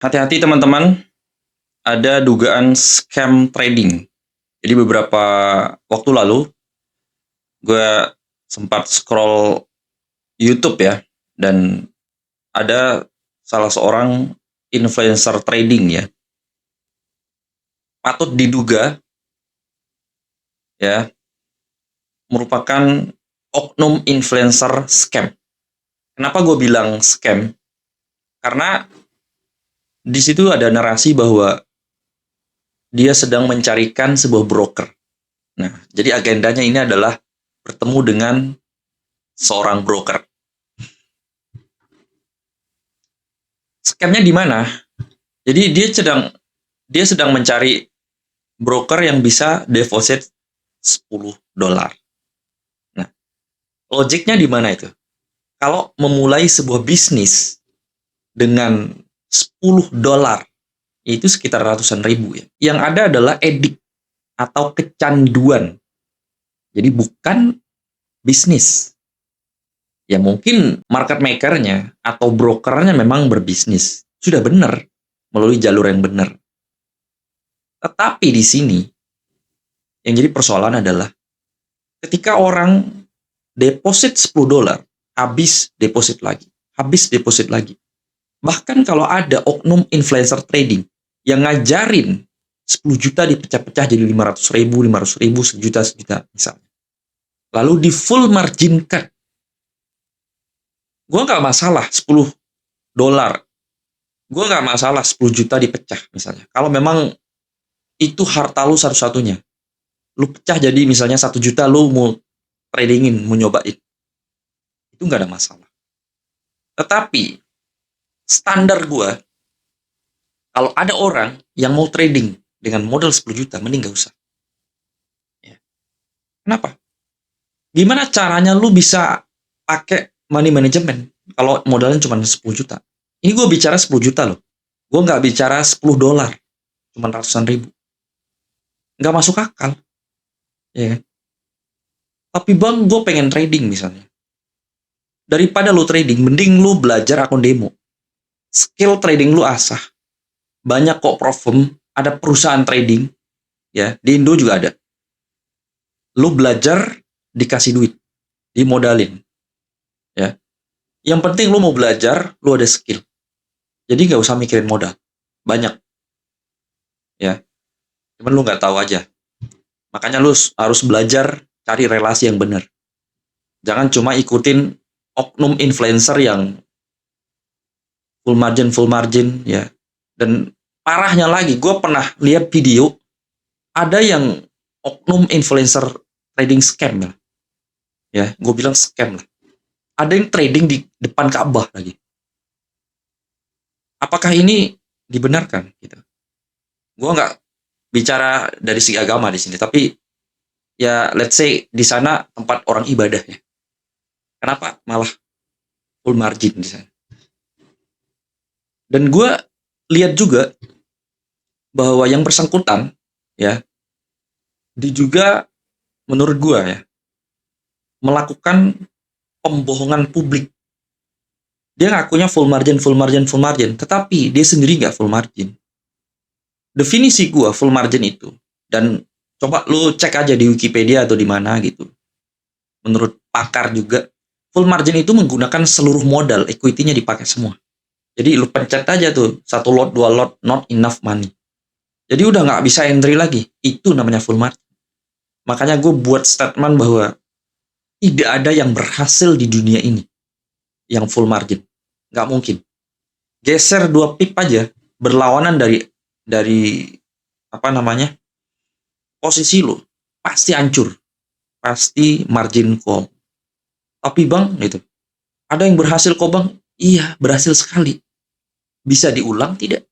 Hati-hati teman-teman, ada dugaan scam trading. Jadi beberapa waktu lalu, gue sempat scroll YouTube ya, dan ada salah seorang influencer trading ya, patut diduga ya, merupakan oknum influencer scam. Kenapa gue bilang scam? Karena di situ ada narasi bahwa dia sedang mencarikan sebuah broker. Nah, jadi agendanya ini adalah bertemu dengan seorang broker. Scamnya di mana? Jadi dia sedang mencari broker yang bisa deposit $10. Nah, logiknya di mana itu? Kalau memulai sebuah bisnis dengan $10 itu sekitar ratusan ribu ya. Yang ada adalah edik atau kecanduan. Jadi bukan bisnis. Ya mungkin market makernya atau brokernya memang berbisnis. Sudah benar melalui jalur yang benar. Tetapi di sini yang jadi persoalan adalah ketika orang deposit $10, habis deposit lagi, habis deposit lagi. Bahkan kalau ada oknum influencer trading yang ngajarin 10 juta dipecah-pecah jadi 500 ribu, 1 juta misalnya. Lalu di full marginkan. Gue nggak masalah $10. Gue nggak masalah 10 juta dipecah misalnya. Kalau memang itu harta lu satu-satunya. Lu pecah jadi misalnya 1 juta, lu mau tradingin, mau nyobain. Itu nggak ada masalah. Tetapi standar gue, kalau ada orang yang mau trading dengan modal 10 juta, mending gak usah. Ya. Kenapa? Gimana caranya lu bisa pakai money management kalau modalnya cuma 10 juta? Ini gue bicara 10 juta loh. Gue nggak bicara $10, cuma ratusan ribu. Nggak masuk akal. Ya kan? Tapi bang, gue pengen trading misalnya. Daripada lu trading, mending lu belajar akun demo. Skill trading lu asah. Banyak kok platform, ada perusahaan trading, ya di Indo juga ada. Lu belajar, dikasih duit, dimodalin, ya. Yang penting lu mau belajar, lu ada skill. Jadi nggak usah mikirin modal, banyak, ya. Cuman lu nggak tahu aja. Makanya lu harus belajar cari relasi yang benar. Jangan cuma ikutin oknum influencer yang full margin, ya. Dan parahnya lagi, gue pernah lihat video ada yang oknum influencer trading scam lah. Ya, gue bilang scam lah. Ada yang trading di depan Ka'bah lagi. Apakah ini dibenarkan? Gitu. Gue nggak bicara dari segi agama di sini, tapi ya let's say di sana tempat orang ibadah ya. Kenapa malah full margin di sana? Dan gue lihat juga bahwa yang bersangkutan ya, dia juga menurut gue ya melakukan pembohongan publik. Dia ngakunya full margin, tetapi dia sendiri nggak full margin. Definisi gue full margin itu, dan coba lu cek aja di Wikipedia atau di mana gitu. Menurut pakar juga, full margin itu menggunakan seluruh modal, equity-nya dipakai semua. Jadi lu pencet aja tuh, 1 lot, 2 lot, not enough money. Jadi udah nggak bisa entry lagi. Itu namanya full margin. Makanya gue buat statement bahwa tidak ada yang berhasil di dunia ini yang full margin. Nggak mungkin. Geser 2 pip aja, berlawanan dari apa namanya, posisi lu, pasti hancur. Pasti margin call. Tapi bang, gitu, ada yang berhasil kok bang? Iya, berhasil sekali. Bisa diulang tidak?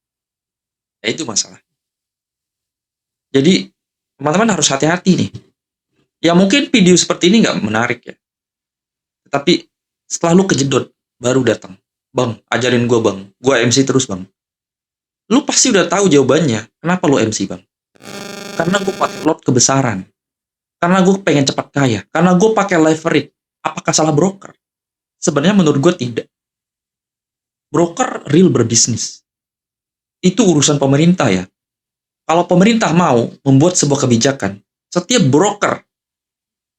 Ya itu masalah. Jadi teman-teman harus hati-hati nih. Ya mungkin video seperti ini nggak menarik ya. Tapi setelah lu kejedot, baru datang. Bang, ajarin gue bang. Gue MC terus bang. Lu pasti udah tahu jawabannya. Kenapa lu MC bang? Karena gue pakai lot kebesaran. Karena gue pengen cepat kaya. Karena gue pakai leverage. Apakah salah broker? Sebenarnya menurut gue tidak. Broker real berbisnis. itu urusan pemerintah ya. Kalau pemerintah mau membuat sebuah kebijakan, setiap broker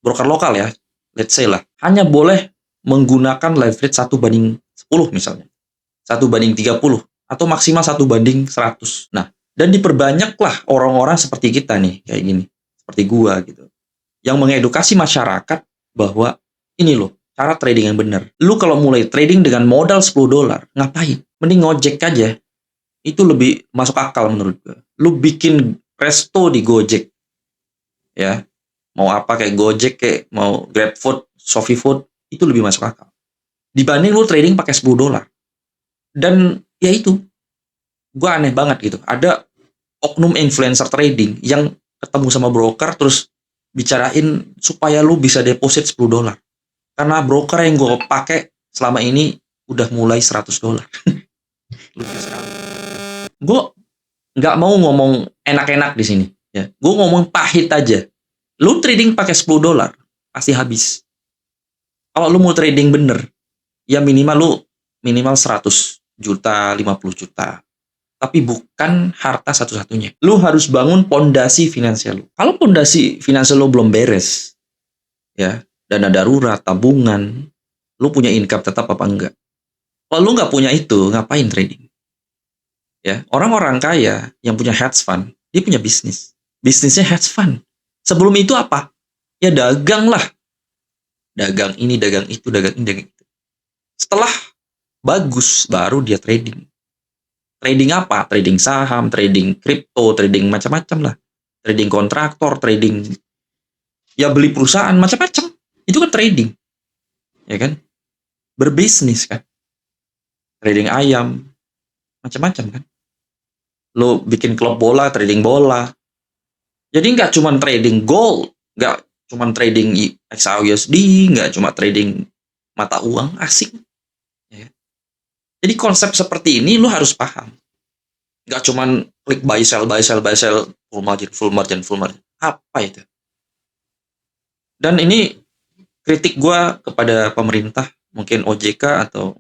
lokal ya, let's say lah, hanya boleh menggunakan leverage 1/10 misalnya. 1/30 atau maksimal 1/100. Nah, dan diperbanyaklah orang-orang seperti kita nih, kayak gini. Seperti gua gitu. Yang mengedukasi masyarakat bahwa ini loh, cara trading yang benar. Lu kalau mulai trading dengan modal $10, ngapain? Mending ngojek aja. Itu lebih masuk akal menurut gua. Lu bikin resto di Gojek. Ya. Mau apa kayak Gojek, kayak mau GrabFood, ShopeeFood, itu lebih masuk akal. Dibanding lu trading pakai $10. Dan ya itu, gue aneh banget gitu. Ada oknum influencer trading yang ketemu sama broker terus bicarain supaya lu bisa deposit $10. Karena broker yang gue pakai selama ini udah mulai $100. Gue nggak mau ngomong enak-enak di sini. Ya, gue ngomong pahit aja. Lu trading pakai $10 pasti habis. Kalau lu mau trading bener, ya minimal 100 juta, 50 juta. Tapi bukan harta satu-satunya. Lu harus bangun pondasi finansial lu. Kalau pondasi finansial lu belum beres, ya, dana darurat, tabungan, lu punya income tetap apa enggak? Kalau lu nggak punya itu, ngapain trading? Ya, orang-orang kaya yang punya hedge fund, dia punya bisnis. Bisnisnya hedge fund. Sebelum itu apa? Ya dagang lah. Dagang ini, dagang itu, dagang ini, dagang itu. Setelah bagus, baru dia trading. Trading apa? Trading saham, trading kripto, trading macam-macam lah. Trading kontraktor, trading ya beli perusahaan macam-macam. Itu kan trading. Ya kan? Berbisnis kan. Trading ayam macam-macam kan. Lo bikin klub bola, trading bola. Jadi nggak cuma trading gold, nggak cuma trading XAUSD, nggak cuma trading mata uang asing. Ya. Jadi konsep seperti ini lo harus paham. Nggak cuman klik buy sell, full margin. Apa itu? Dan ini kritik gue kepada pemerintah, mungkin OJK atau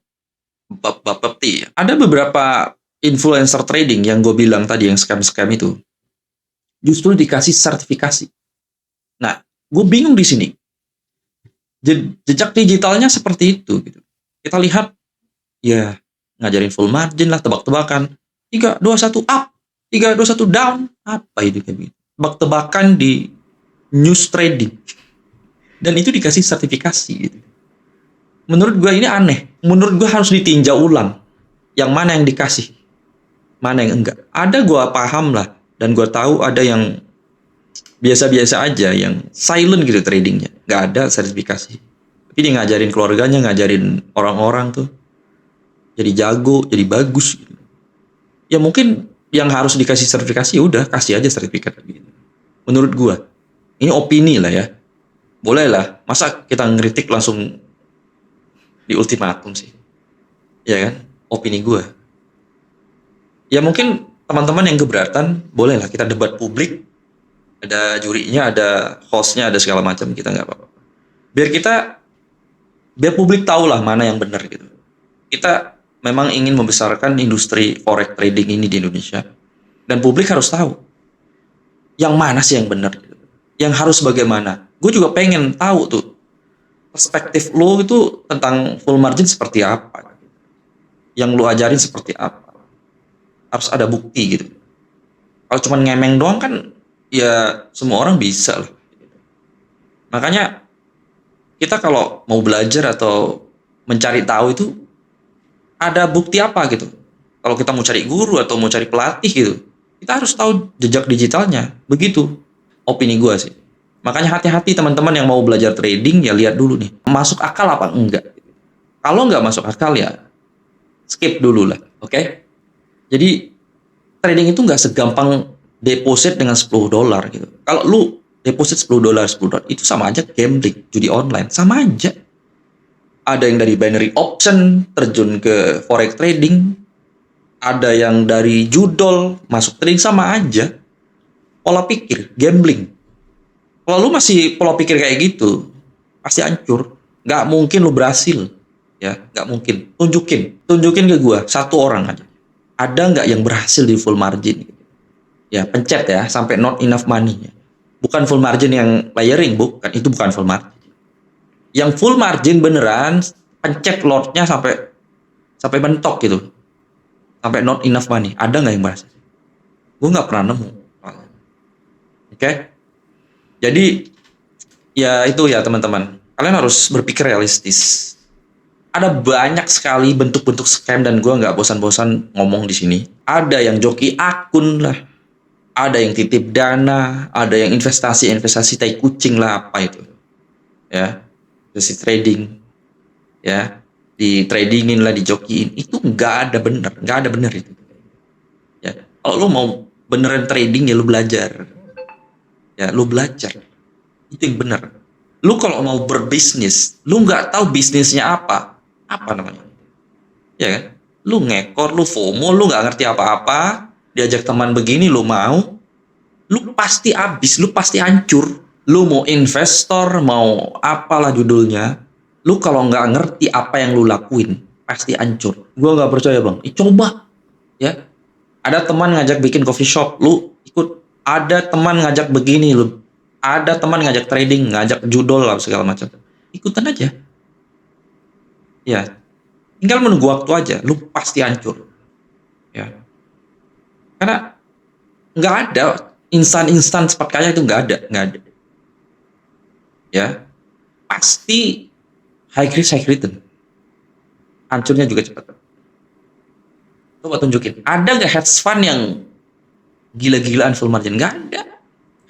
Bapepti. Ada beberapa influencer trading yang gue bilang tadi, yang scam-scam itu, justru dikasih sertifikasi. Nah, gue bingung di sini. Jejak digitalnya seperti itu. Gitu. Kita lihat, ya ngajarin full margin lah, tebak-tebakan. 3, 2, 1 up, 3, 2, 1 down. Apa itu kayak gitu? Tebak-tebakan di news trading. Dan itu dikasih sertifikasi gitu. Menurut gue ini aneh. Menurut gue harus ditinjau ulang. Yang mana yang dikasih, mana yang enggak. Ada gue paham lah. Dan gue tahu ada yang biasa-biasa aja, yang silent gitu tradingnya. Nggak ada sertifikasi. Tapi dia ngajarin keluarganya, ngajarin orang-orang tuh. Jadi jago, jadi bagus. Gitu. Ya mungkin yang harus dikasih sertifikasi, ya udah kasih aja sertifikat. Gitu. Menurut gue. Ini opini lah ya. Boleh lah. Masa kita ngeritik langsung di ultimatum sih. Ya kan? Opini gue. Ya mungkin teman-teman yang keberatan, bolehlah kita debat publik. Ada jurinya, ada hostnya, ada segala macam. Kita nggak apa-apa. Biar publik tahu lah mana yang benar gitu. Kita memang ingin membesarkan industri forex trading ini di Indonesia. Dan publik harus tahu. Yang mana sih yang benar gitu. Yang harus bagaimana. Gue juga pengen tahu tuh. Perspektif lo itu tentang full margin seperti apa. Yang lo ajarin seperti apa. Harus ada bukti gitu. Kalau cuma ngemeng doang kan, ya semua orang bisa lah. Makanya kita kalau mau belajar atau mencari tahu itu ada bukti apa gitu. Kalau kita mau cari guru atau mau cari pelatih gitu, kita harus tahu jejak digitalnya. Begitu opini gue sih. Makanya hati-hati teman-teman yang mau belajar trading, ya lihat dulu nih, masuk akal apa enggak. Kalau nggak masuk akal ya skip dulu lah, oke? Jadi trading itu nggak segampang deposit dengan $10 gitu. Kalau lu deposit $10 itu sama aja gambling, judi online, sama aja. Ada yang dari binary option terjun ke forex trading, ada yang dari judol masuk trading, sama aja. Pola pikir gambling. Kalau lu masih pola pikir kayak gitu, pasti hancur. Nggak mungkin lu berhasil, ya nggak mungkin. Tunjukin ke gua satu orang aja. ada nggak yang berhasil di full margin? Ya, pencet ya sampai not enough money. Bukan full margin yang layering, bukan, itu bukan full margin. Yang full margin beneran, pencet lotnya sampai sampai mentok gitu, sampai not enough money. Ada nggak yang berhasil? Gue nggak pernah nemu. Oke? Jadi ya itu ya teman-teman, kalian harus berpikir realistis. Ada banyak sekali bentuk-bentuk scam dan gue nggak bosan-bosan ngomong di sini. Ada yang joki akun lah, ada yang titip dana, ada yang investasi tai kucing lah, apa itu ya, investasi trading ya, di tradingin lah, dijokiin, itu nggak ada bener itu ya. Kalau lu mau beneran trading ya lu belajar, itu yang bener. Lu kalau mau berbisnis, lu nggak tahu bisnisnya apa namanya, ya kan? Lu ngekor, lu FOMO, lu nggak ngerti apa-apa, diajak teman begini lu mau, lu pasti habis, lu pasti hancur. Lu mau investor, mau apalah judulnya, lu kalau nggak ngerti apa yang lu lakuin, pasti hancur. Gua nggak percaya bang, coba ya. Ada teman ngajak bikin coffee shop, lu ikut. Ada teman ngajak begini, lu. Ada teman ngajak trading, ngajak judol lah segala macam. Ikutan aja. Ya, tinggal menunggu waktu aja, lu pasti hancur. Ya, karena nggak ada instan cepat kaya, itu nggak ada. Ya, pasti high risk high return. Hancurnya juga cepat. Coba tunjukin, ada nggak hedge fund yang gila-gilaan full margin? Nggak ada.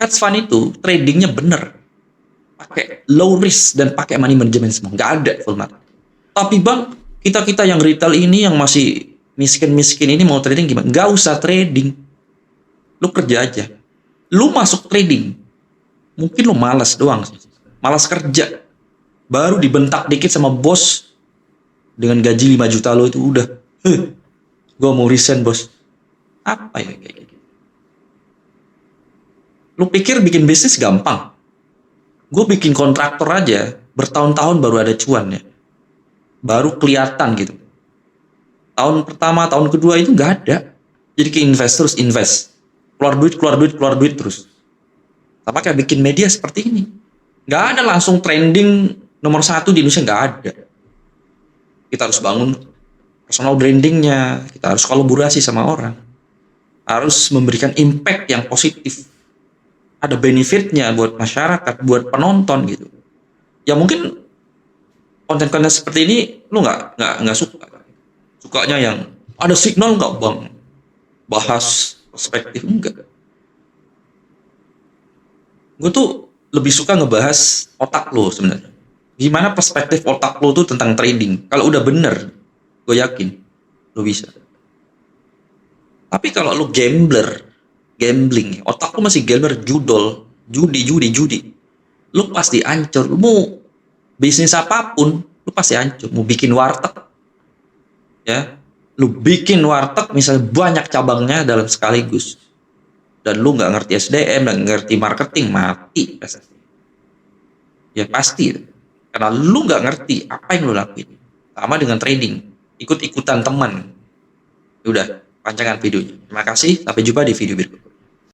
Hedge fund itu tradingnya bener, pakai low risk dan pakai money management semua. Nggak ada full margin. Tapi bang, kita yang retail ini, yang masih miskin ini mau trading gimana? Nggak usah trading, lu kerja aja. Lu masuk trading, mungkin lu malas doang, malas kerja, baru dibentak dikit sama bos dengan gaji 5 juta lo, itu udah, gue mau resign bos. Apa ya kayak gitu? Lu pikir bikin bisnis gampang? Gue bikin kontraktor aja bertahun-tahun baru ada cuan ya, baru kelihatan gitu. Tahun pertama, tahun kedua itu nggak ada. Jadi ke investor invest, keluar duit terus. Sama kayak bikin media seperti ini, nggak ada langsung trending nomor 1 di Indonesia, nggak ada. Kita harus bangun personal brandingnya, kita harus kolaborasi sama orang, harus memberikan impact yang positif, ada benefitnya buat masyarakat, buat penonton gitu. Ya mungkin konten-konten seperti ini lu nggak suka, sukanya yang ada signal nggak bang, bahas perspektif, enggak. Gue tuh lebih suka ngebahas otak lo sebenarnya, gimana perspektif otak lo tuh tentang trading. Kalau udah bener, gue yakin lo bisa. Tapi kalau lo gambling, otak lo masih gambler, judi, lo pasti hancur. Lo mau bisnis apapun, lo pasti hancur. Mau bikin warteg, ya, lo bikin warteg misalnya banyak cabangnya dalam sekaligus, dan lu nggak ngerti SDM, nggak ngerti marketing, mati pasti. Ya pasti, karena lu nggak ngerti apa yang lu lakuin. Sama dengan trading, ikut-ikutan teman. Udah, panjangan videonya. Terima kasih, sampai jumpa di video berikutnya.